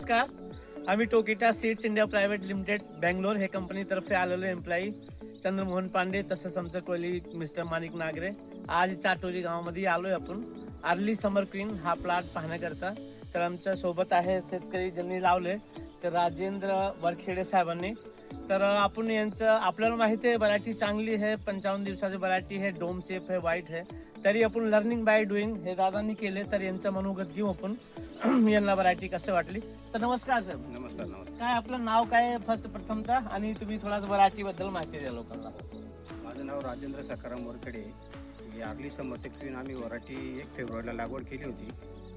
नमस्कार. आम्ही Tokita seeds India private limited Bangalore हे कंपनीतर्फे आलेलो एम्प्लॉई चंद्रमोहन पांडे तसंच आमचं कोलीग मिस्टर माणिक नागरे. आज चाटोरी गावामध्ये आलोय आपण अर्ली समर क्वीन हा प्लॉट पाहण्याकरता. तर आमच्या सोबत आहे शेतकरी ज्यांनी लावले तर राजेंद्र वरखेडे साहेबांनी. तर आपण यांचं आपल्याला माहिती आहे व्हरायटी चांगली आहे, 55 दिवसाची व्हरायटी है, डोम शेप है, व्हाईट है. तरी आपण लर्निंग बाय डुईंग हे दादांनी केले. तर यांचं मनोगत घेऊ आपण यांना व्हरायटी कसे वाटली. तर नमस्कार साहेब. नमस्कार. नमस्कार. काय आपलं नाव काय फर्स्ट प्रथमतः आणि तुम्ही थोडाच व्हरायटी बद्दल माहिती द्या लोकांना. माझं नाव Rajendra Sakharam Varkhede. Early summer queen आम्ही व्हरायटी 1 फेब्रुवारीला लागवड केली होती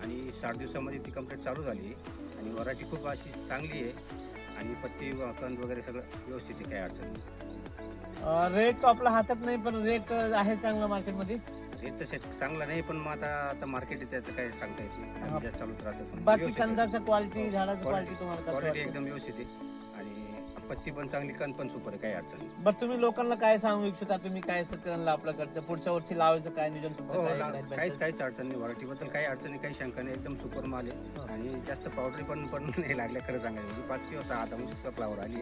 आणि 60 दिवसामध्ये ती कंप्लीट चालू झाली आणि व्हरायटी खूप अशी चांगली आहे आणि पत्ती कंद वगैरे सगळं व्यवस्थित आहे, काही अडचण नाही. रेट तो आपल्या हातात नाही पण रेट आहे चांगला मार्केटमध्ये. रेट तसे चांगला नाही पण मग आता मार्केट आहे त्याचं काही सांगता येत नाही. आम्ही जास्त चालूच राहतो पण बाकी व्यवस्थित आहे. कंदाचं क्वालिटी झाडाचं क्वालिटी तुम्हाला कसं क्वालिटी वाटतं? एकदम व्यवस्थित आहे आणि पत्ती पण चांगली, कंद पण सुपर आहे, काही अडचण नाही. बरं तुम्ही लोकांना काय सांगू इच्छिता, तुम्ही काय शेतकऱ्यांना आपल्याकडचं पुढच्या वर्षी लावायचं काय नियोजन तुमचं हो, काय काहीच अडचण नाही. व्हरायटीबद्दल काही अडचण नाही, काही शंका नाही. एकदम सुपर माल आहे आणि जास्त पावडरी पण नाही लागल्या खरं सांगायचं म्हणजे 5 किंवा 6 हातामध्ये का फ्लावर आली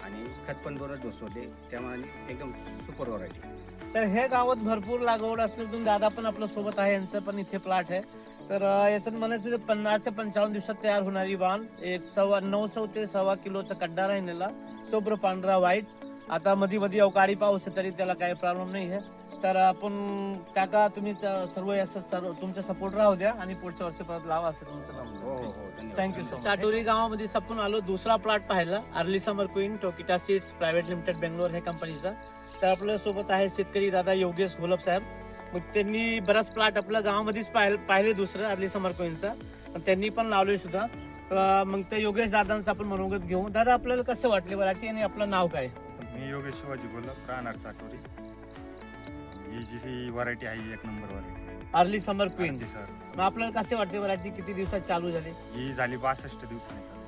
आणि खत पण 2च डोस होते त्यामुळे एकदम सुपर व्हरायटी. तर हे गावात भरपूर लागवड असल्यातून दादा पण आपल्या सोबत आहे, यांचं पण इथे प्लॉट आहे. तर याच्यात म्हणायचं 50 ते 55 दिवसात तयार होणारी वाण, 900 ते 1.25 किलोचा कड्डा राहिलेला, सोब्र पांढरा व्हाईट. आता मध्ये अवकाळी पाऊस आहे तरी त्याला काही प्रॉब्लेम नाही आहे. तर आपण काका तुम्ही सर्व तुमचा सपोर्ट राहू द्या आणि पुढच्या वर्षी परत लावा असं तुमचं नाव. हो हो हो, धन्यवाद. Thank you so much. चाटोरी गावामध्ये आपण आलो दुसरा प्लॉट पाहायला, early summer queen Tokita seeds private limited Bangalore हे कंपनीचा. तर आपल्या सोबत आहे शेतकरी दादा योगेश घोलप साहेब. मग त्यांनी बराच प्लॉट आपल्या गावामध्येच पाहिले दुसरं अर्ली समर क्वीनचा, त्यांनी पण लावले सुद्धा. मग ते योगेश दादांचं आपण मनोगत घेऊ. दादा आपल्याला कसं वाटले व्हरायटी आणि आपलं नाव काय? मी योगेश शिवाजी घोलप, राहणार चाटोरी. ही जी व्हरायटी आहे 1 number variety early summer queen. Sir. मग आपल्याला कसे वाटते व्हरायटी, किती दिवसात चालू झाली? ही झाली 62 दिवसांनी चालू.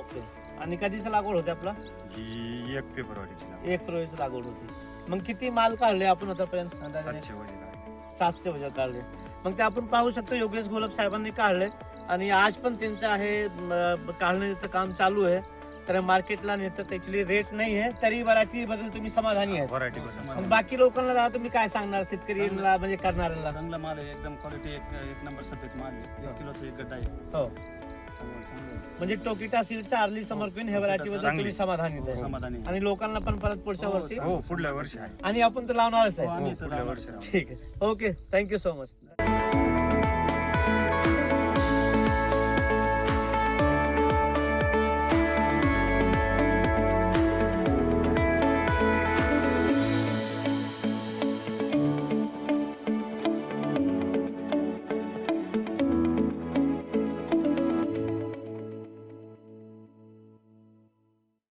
ओके. आणि कधीच लागवड होते आपला? ही 1 फेब्रुवारीची लागवड. 1 फेब्रुवारीची लागवड होती. मग किती माल काढले आपण आतापर्यंत? 700 वजन आहे. 700 वजन काढले. मग ते आपण पाहू शकतो योगेश घोलप साहेबांनी काढले आणि आज पण त्यांचं आहे काढण्याचं काम चालू आहे. तर मार्केटला नेतात ऍक्च्युली रेट नाही आहे तरी व्हरायटी बद्दल तुम्ही समाधानी आहे. व्हरायटी बस. मग बाकी लोकांना दादा तुम्ही काय सांगणार शेतकरीला म्हणजे करणाऱ्यांना? चांगला माल आहे, एकदम क्वालिटी एक नंबर सफेद माल आहे. 1 किलोचा एक गड्डा आहे. हो, चांगलं आहे. म्हणजे टोकिटा सीडचा अर्ली समर क्वीन हे व्हरायटी बद्दल तुम्ही समाधानी आहे समाधानी आहे. आणि लोकांना पण परत पुढच्या वर्षी हो, पुढल्या वर्षी आहे. आणि आपण तर लावणारच हो, आहे. आम्ही तर पुढल्या लावणार. वर्षी. ठीक आहे. Okay, thank you so much.